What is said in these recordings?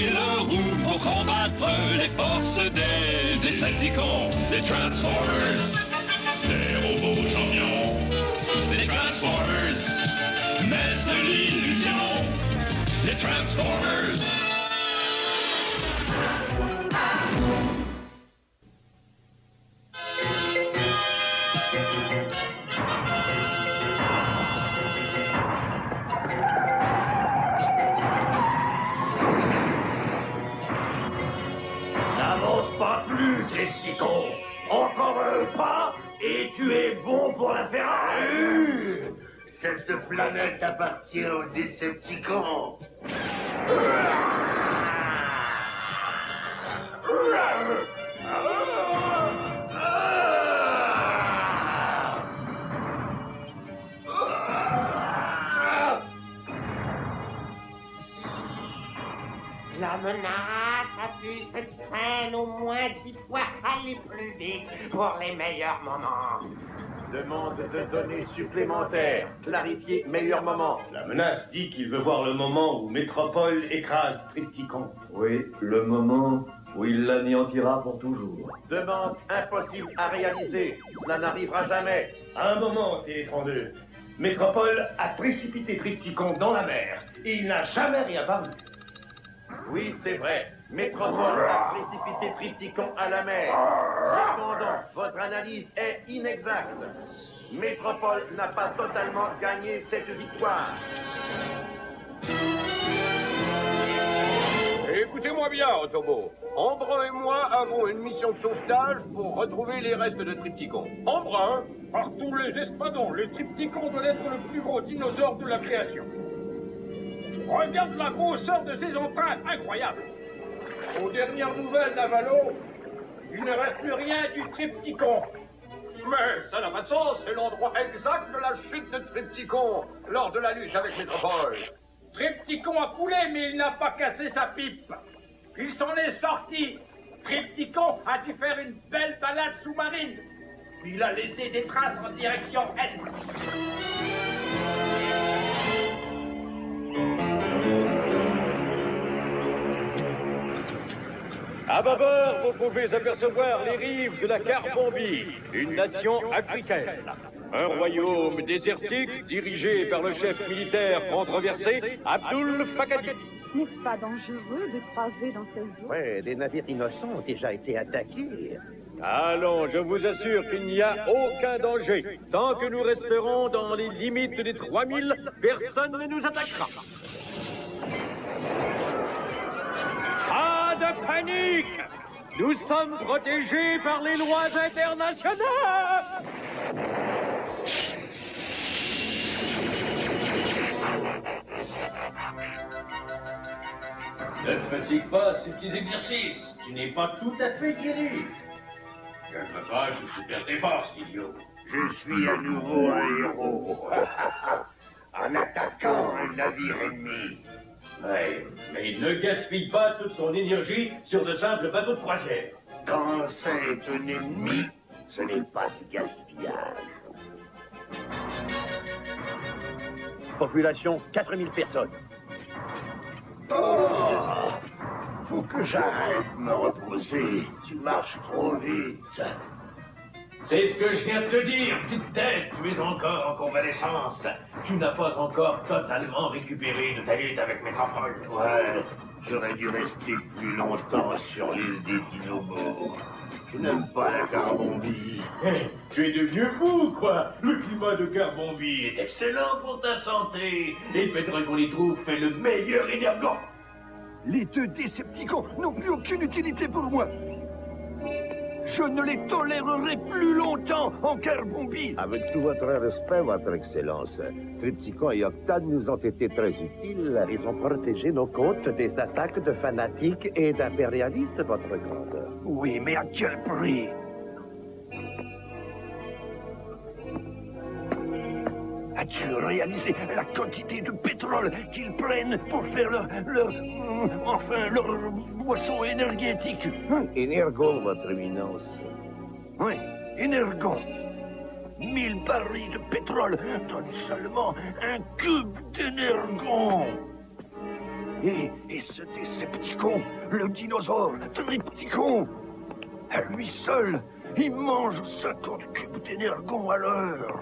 mille roues pour combattre les forces des Decepticons, des Transformers, des robots champions, des Transformers, maîtres de l'illusion, des Transformers. Triptychon, encore un pas et tu es bon pour la ferraille. Cette planète appartient aux Décepticons. La menace a pu s'étreindre au moins 10 fois aller plus vite pour les meilleurs moments. Demande de données supplémentaires. Clarifier meilleur moment. La menace dit qu'il veut voir le moment où Métropole écrase Triptychon. Oui, le moment où il l'anéantira pour toujours. Demande impossible à réaliser. Cela n'arrivera jamais. À un moment, TF32, Métropole a précipité Triptychon dans la mer et il n'a jamais réapparu. Oui, c'est vrai. Métropole a précipité Triptychon à la mer. Cependant, votre analyse est inexacte. Métropole n'a pas totalement gagné cette victoire. Écoutez-moi bien, Autobo. Embrun et moi avons une mission de sauvetage pour retrouver les restes de Triptychon. Embrun, par tous les espadons, le Triptychon doit être le plus gros dinosaure de la création. Regarde la grosseur de ses empreintes, incroyable. Aux dernières nouvelles d'Avalo, il ne reste plus rien du Triptychon. Mais ça n'a pas de sens, c'est l'endroit exact de la chute de Triptychon lors de la lutte avec Métropole. Triptychon a coulé, mais il n'a pas cassé sa pipe. Il s'en est sorti. Triptychon a dû faire une belle balade sous-marine. Il a laissé des traces en direction est. À bâbord, vous pouvez apercevoir les rives de la Carbombie, une nation africaine. Un royaume désertique dirigé par le chef militaire controversé, Abdul Fakadi. N'est-ce pas dangereux de croiser dans ces eaux? Ouais, des navires innocents ont déjà été attaqués. Allons, je vous assure qu'il n'y a aucun danger. Tant que nous resterons dans les limites des 3000, personne ne nous attaquera. Pas de panique! Nous sommes protégés par les lois internationales! Ne te fatigue pas, ces petits exercices. Tu n'es pas tout à fait guéri. Calme-toi, je perds tes forces, idiot. Je suis à nouveau un héros. En attaquant un navire ennemi. Ouais, mais ne gaspille pas toute ton énergie sur de simples bateaux de croisière. Quand c'est un ennemi, ce n'est pas du gaspillage. Population 4000 personnes. Oh, faut que j'arrête de me reposer. Tu marches trop vite. C'est ce que je viens de te dire, petite tête. Tu es encore en convalescence. Tu n'as pas encore totalement récupéré de ta lutte avec Métropole. Ouais, j'aurais dû rester plus longtemps sur l'île des Dinobos. Je n'aime pas la Carbombie. Tu es devenu fou, quoi. Le climat de Carbombie est excellent pour ta santé. Et le pétrole qu'on y trouve fait le meilleur énergant. Les deux Décepticons n'ont plus aucune utilité pour moi. Je ne les tolérerai plus longtemps en Carbombie. Avec tout votre respect, votre Excellence, Triptychon et Octane nous ont été très utiles. Ils ont protégé nos côtes des attaques de fanatiques et d'impérialistes, votre grandeur. Oui, mais à quel prix? As-tu réalisé la quantité de pétrole qu'ils prennent pour faire leur boisson énergétique? Énergon, votre éminence. Oui, énergon. 1000 barils de pétrole donnent seulement un cube d'énergon. Et ce Décepticon, le dinosaure Triptychon, à lui seul, il mange 50 cubes d'énergon à l'heure.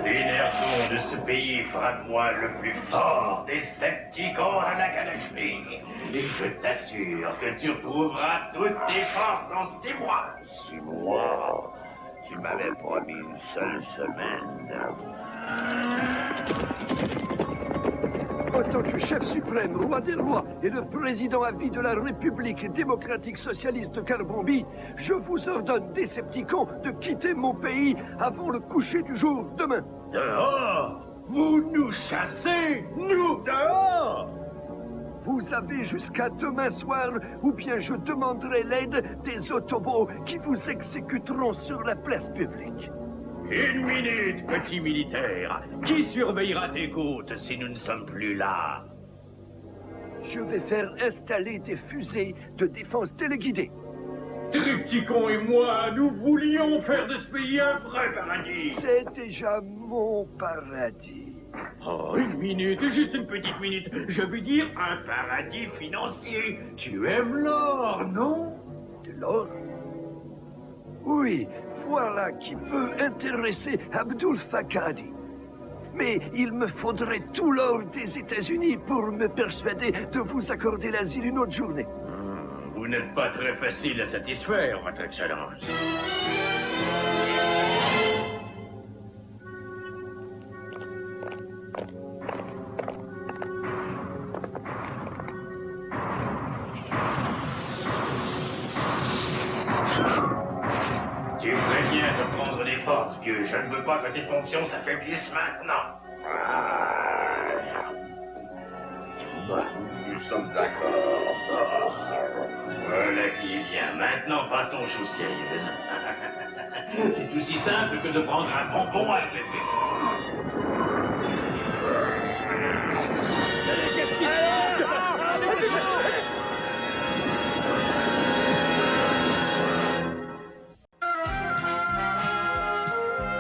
L'énergon de ce pays fera de moi le plus fort des Decepticons à la galaxie. Et je t'assure que tu retrouveras toutes tes forces dans 6 mois. 6 mois? Tu m'avais promis une seule semaine. En tant que chef suprême, roi des rois et le président à vie de la République démocratique socialiste de Carbombi, je vous ordonne, Décepticons, de quitter mon pays avant le coucher du jour demain. Dehors! Vous nous chassez, nous dehors! Vous avez jusqu'à demain soir, ou bien je demanderai l'aide des autobots qui vous exécuteront sur la place publique. 1 minute, petit militaire. Qui surveillera tes côtes si nous ne sommes plus là? Je vais faire installer des fusées de défense téléguidées. Triptychon et moi, nous voulions faire de ce pays un vrai paradis. C'est déjà mon paradis. Oh, 1 minute, juste une petite minute. Je veux dire un paradis financier. Tu aimes l'or, non? De l'or? Oui, voilà qui peut intéresser Abdul Fakadi. Mais il me faudrait tout l'or des États-Unis pour me persuader de vous accorder l'asile une autre journée. Vous n'êtes pas très facile à satisfaire, Votre Excellence. Tu préviens de prendre des forces, vieux. Je ne veux pas que tes fonctions s'affaiblissent maintenant. Nous sommes d'accord. Voilà qui est bien. Maintenant, passons aux choses sérieuses. C'est aussi simple que de prendre un bonbon à bébé.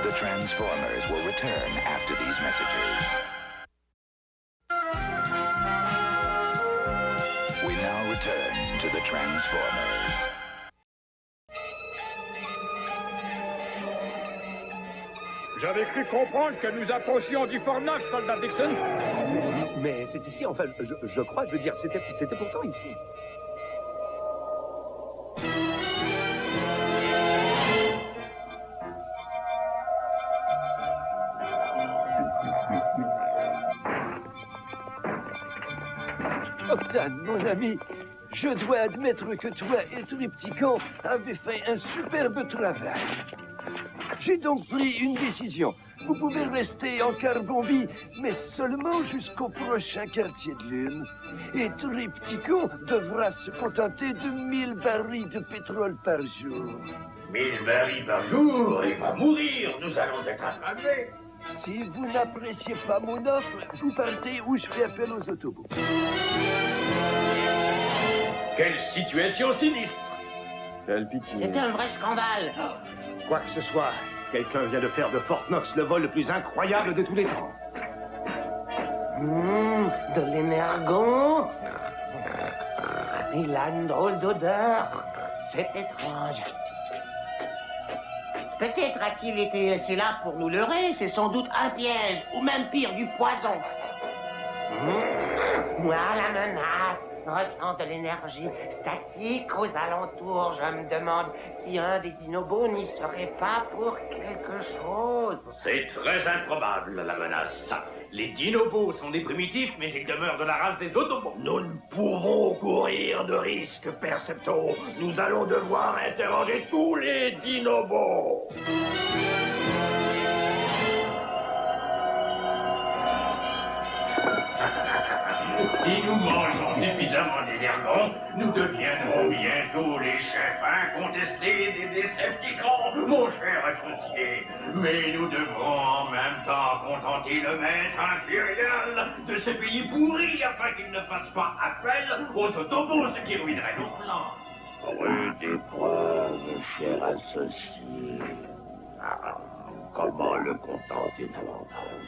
The Transformers will return after these messages. We now return to the Transformers. J'avais cru comprendre que nous approchions du Fornax, soldat Dixon. Mais c'est ici, enfin, je crois, je veux dire, c'était pourtant ici. Octane, mon ami, je dois admettre que toi et Triptychon avez fait un superbe travail. J'ai donc pris une décision. Vous pouvez rester en Carbombi, mais seulement jusqu'au prochain quartier de lune. Et Triptychon devra se contenter de 1000 barils de pétrole par jour. 1000 barils par jour et pas mourir. Nous allons être affamés. Si vous n'appréciez pas mon offre, vous partez ou je fais appel aux autobots. Quelle situation sinistre! Quelle pitié. C'est un vrai scandale. Quoi que ce soit, quelqu'un vient de faire de Fort Knox le vol le plus incroyable de tous les temps. De l'énergon. Il a une drôle d'odeur. C'est étrange. Peut-être a-t-il été laissé là pour nous leurrer. C'est sans doute un piège, ou même pire, du poison. Moi, la menace. Ressent de l'énergie statique aux alentours. Je me demande si un des Dinobots n'y serait pas pour quelque chose. C'est très improbable, la menace. Les Dinobots sont des primitifs, mais ils demeurent de la race des Autobots. Nous ne pouvons courir de risque, Percepto. Nous allons devoir interroger tous les Dinobots. Si nous mangeons suffisamment d'énergons, nous deviendrons bientôt les chefs incontestés des Décepticons, mon cher associé. Mais nous devrons en même temps contenter le maître impérial de ce pays pourri afin qu'il ne fasse pas appel aux Autobots, ce qui ruinerait nos plans. Rude épreuve, cher associé. Ah, comment le contenter davantage?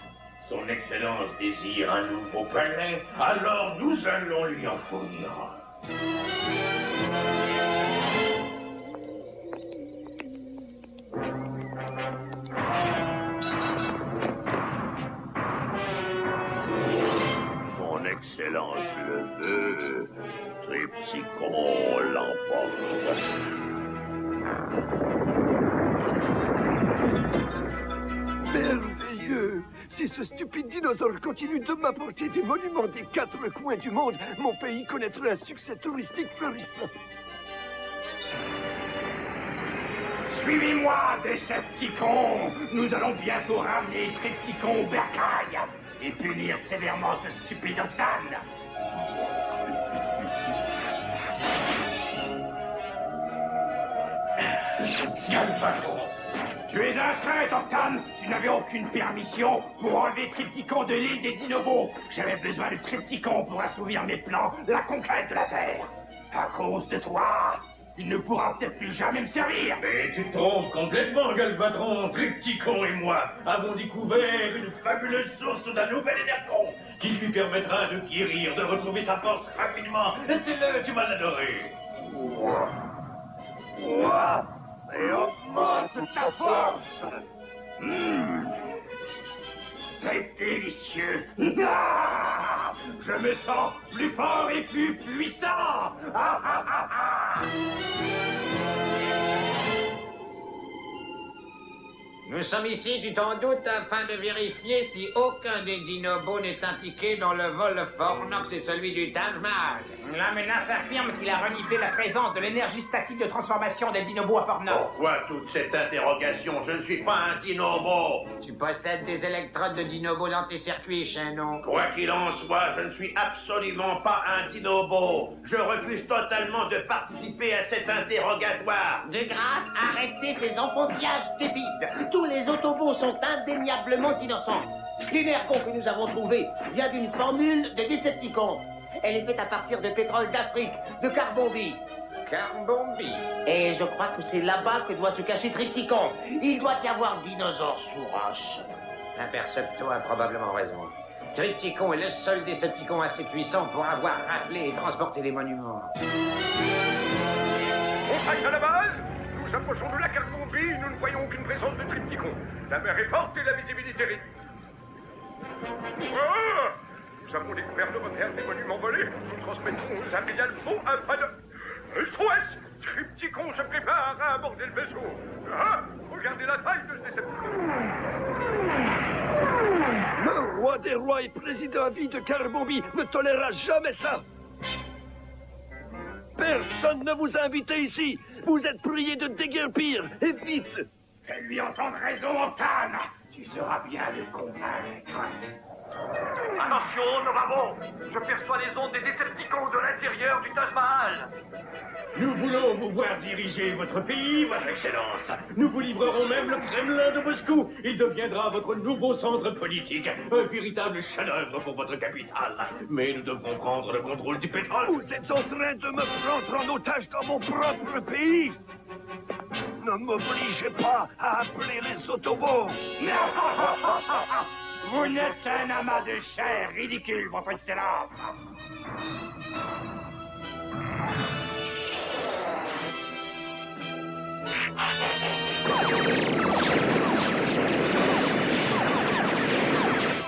Son Excellence désire un nouveau palais, alors nous allons lui en fournir un. Son Excellence le veut, Triptychon l'emporte. Merveilleux! Si ce stupide dinosaure continue de m'apporter des monuments des 4 coins du monde, mon pays connaîtra un succès touristique florissant. Suivez-moi, Décepticons. Nous allons bientôt ramener Triptychon au bercail et punir sévèrement ce stupide Octane. Galvatron, tu es un traître, Octane. Tu n'avais aucune permission pour enlever Triptychon de l'île des Dinobos. J'avais besoin de Triptychon pour assouvir mes plans, la conquête de la Terre. À cause de toi, il ne pourra peut-être plus jamais me servir. Mais tu te trompes complètement, Galvatron. Triptychon et moi avons découvert une fabuleuse source d'un nouvel énergon qui lui permettra de guérir, de retrouver sa force rapidement. Laissez-le, tu vas l'adorer. Et augmente ta force. Très délicieux. Ah, je me sens plus fort et plus puissant. Ah, ah, ah, ah. Nous sommes ici, tu t'en doutes, afin de vérifier si aucun des Dinobos n'est impliqué dans le vol de Fornox et celui du Taj Mahal. La menace affirme qu'il a reniflé la présence de l'énergie statique de transformation des Dinobos à Fornox. Pourquoi toute cette interrogation? Je ne suis pas un Dinobo. Tu possèdes des électrodes de Dinobos dans tes circuits, Chanon. Quoi qu'il en soit, je ne suis absolument pas un Dinobo. Je refuse totalement de participer à cet interrogatoire. De grâce, arrêtez ces enfantillages stupides. Tous les Autobots sont indéniablement innocents. L'énergon que nous avons trouvé vient d'une formule de Décepticon. Elle est faite à partir de pétrole d'Afrique, de Carbonby. Carbonby. Et je crois que c'est là-bas que doit se cacher Triptychon. Il doit y avoir dinosaures sous roche. L'Impercepto a probablement raison. Triptychon est le seul Décepticon assez puissant pour avoir raflé et transporté les monuments. On passe à la base. Nous approchons de la Carbonby, nous ne voyons aucune présence de Triptychon. La mer est forte et la visibilité réduite. Ah, nous avons découvert de repères des monuments volés. Nous transmettrons aux impériales faux afin de... SOS! Triptychon se prépare à aborder le vaisseau. Ah, regardez la taille de ce Décepticon. Le roi des rois et président à vie de Carbonby ne tolérera jamais ça. Personne ne vous a invité ici. Vous êtes prié de déguerpir, et vite. Fais-lui entendre raison, Octane. Tu sauras bien le convaincre. Attention, Novabo! Je perçois les ondes des Décepticons de l'intérieur du Taj Mahal. Nous voulons vous voir diriger votre pays, votre Excellence. Nous vous livrerons même le Kremlin de Moscou. Il deviendra votre nouveau centre politique, un véritable chef-d'œuvre pour votre capitale. Mais nous devrons prendre le contrôle du pétrole. Vous êtes en train de me prendre en otage dans mon propre pays. Ne m'obligez pas à appeler les Autobots. Vous n'êtes qu'un amas de chair ridicule, votre Excellence.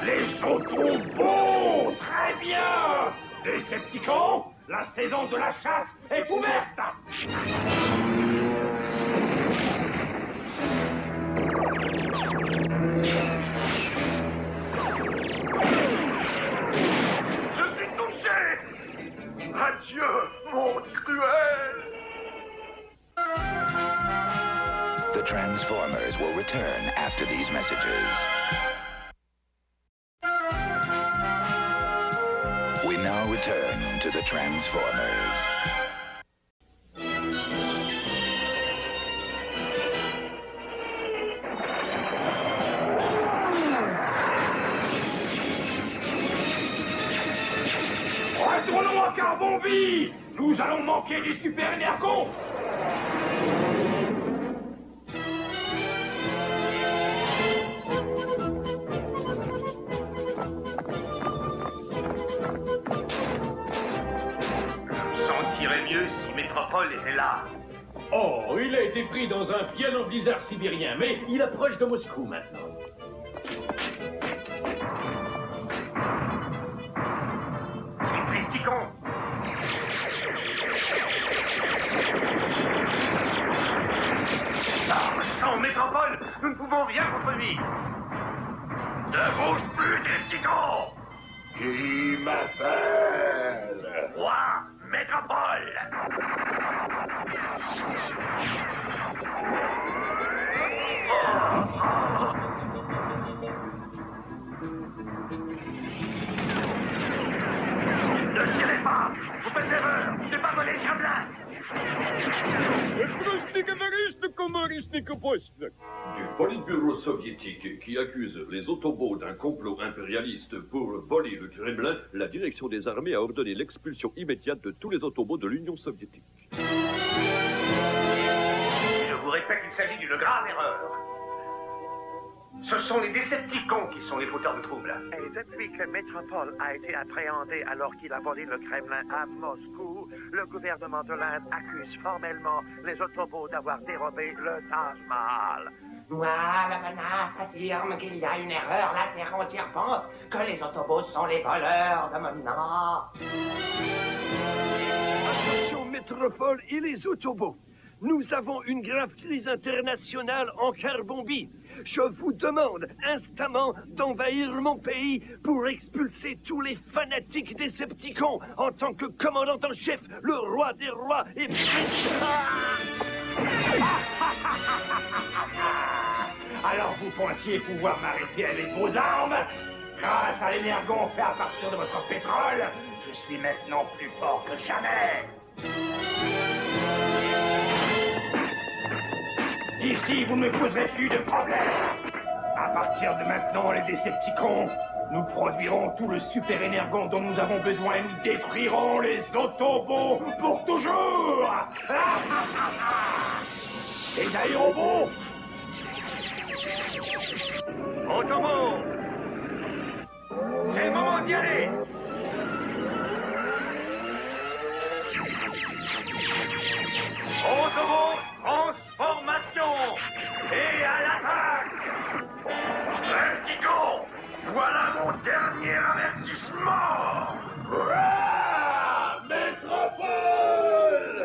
Les Autobots, très bien. Décepticons, la saison de la chasse est ouverte. Je suis touché! Adieu, monde cruel! The Transformers will return after these messages. We now return return to the Transformers. Retournons à Carbonville! Nous allons manquer du super énergon! Sentirait mieux si Métropole était là. Oh, il a été pris dans un violent blizzard sibérien, mais il approche de Moscou maintenant. C'est Triptychon. Sans Métropole, nous ne pouvons rien contre lui. Ne bouge plus, Triptychon. Qui m'appelle? Roi, Métropole. Ne tirez pas. Vous faites erreur. C'est pas voler Kremlin. Du Politburo soviétique qui accuse les Autobots d'un complot impérialiste pour voler le Kremlin, la direction des armées a ordonné l'expulsion immédiate de tous les Autobots de l'Union soviétique. Je vous répète qu'il s'agit d'une grave erreur. Ce sont les Décepticons qui sont les fauteurs de troubles. Et depuis que Métropole a été appréhendé alors qu'il a volé le Kremlin à Moscou, le gouvernement de l'Inde accuse formellement les Autobots d'avoir dérobé le Taj Mahal. Moi, la menace affirme qu'il y a une erreur. La Terre entière pense que les Autobots sont les voleurs de mon nom. Attention, Métropole et les Autobots. Nous avons une grave crise internationale en Carbombie. Je vous demande instamment d'envahir mon pays pour expulser tous les fanatiques Décepticons en tant que commandant en chef, le roi des rois et... Alors vous pensiez pouvoir m'arrêter avec vos armes? Grâce à l'énergon fait à partir de votre pétrole, je suis maintenant plus fort que jamais. Ici, vous ne me poserez plus de problème. À partir de maintenant, les Décepticons, nous produirons tout le super énergon dont nous avons besoin et nous détruirons les Autobots pour toujours. Les aérobots. Autobots, c'est le moment d'y aller. Autobots, transformation. Et à l'attaque. Vertigo, voilà mon dernier avertissement. Métropole!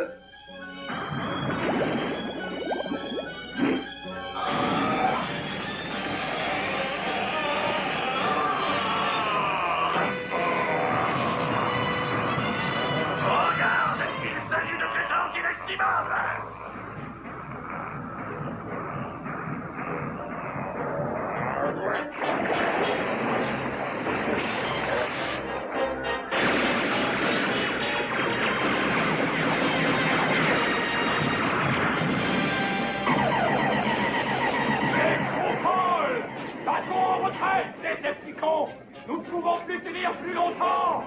Regarde, il s'agit de présence inestimable. Métropole! Battons en retraite, Décepticons! Nous ne pouvons plus tenir plus longtemps!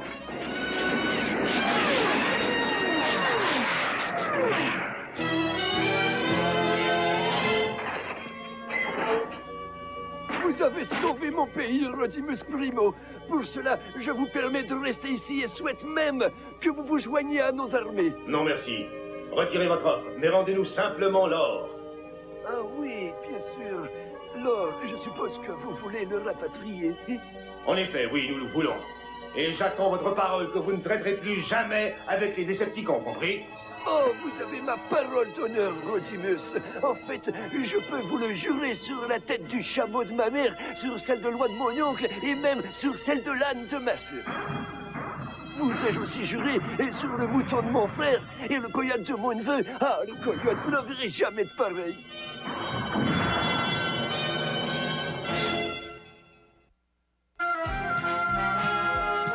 Vous avez sauvé mon pays, Rodimus Primo. Pour cela, je vous permets de rester ici et souhaite même que vous vous joigniez à nos armées. Non, merci. Retirez votre offre, mais rendez-nous simplement l'or. Ah oui, bien sûr. L'or, je suppose que vous voulez le rapatrier. En effet, oui, nous le voulons. Et j'attends votre parole que vous ne traiterez plus jamais avec les Décepticons, compris? Oh, vous avez ma parole d'honneur, Rodimus. En fait, je peux vous le jurer sur la tête du chameau de ma mère, sur celle de l'oie de mon oncle, et même sur celle de l'âne de ma sœur. Vous ai-je aussi juré sur le mouton de mon frère et le coyote de mon neveu. Ah, le coyote, vous n'en verrez jamais de pareil.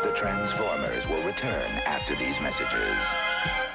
The Transformers will return after these messages.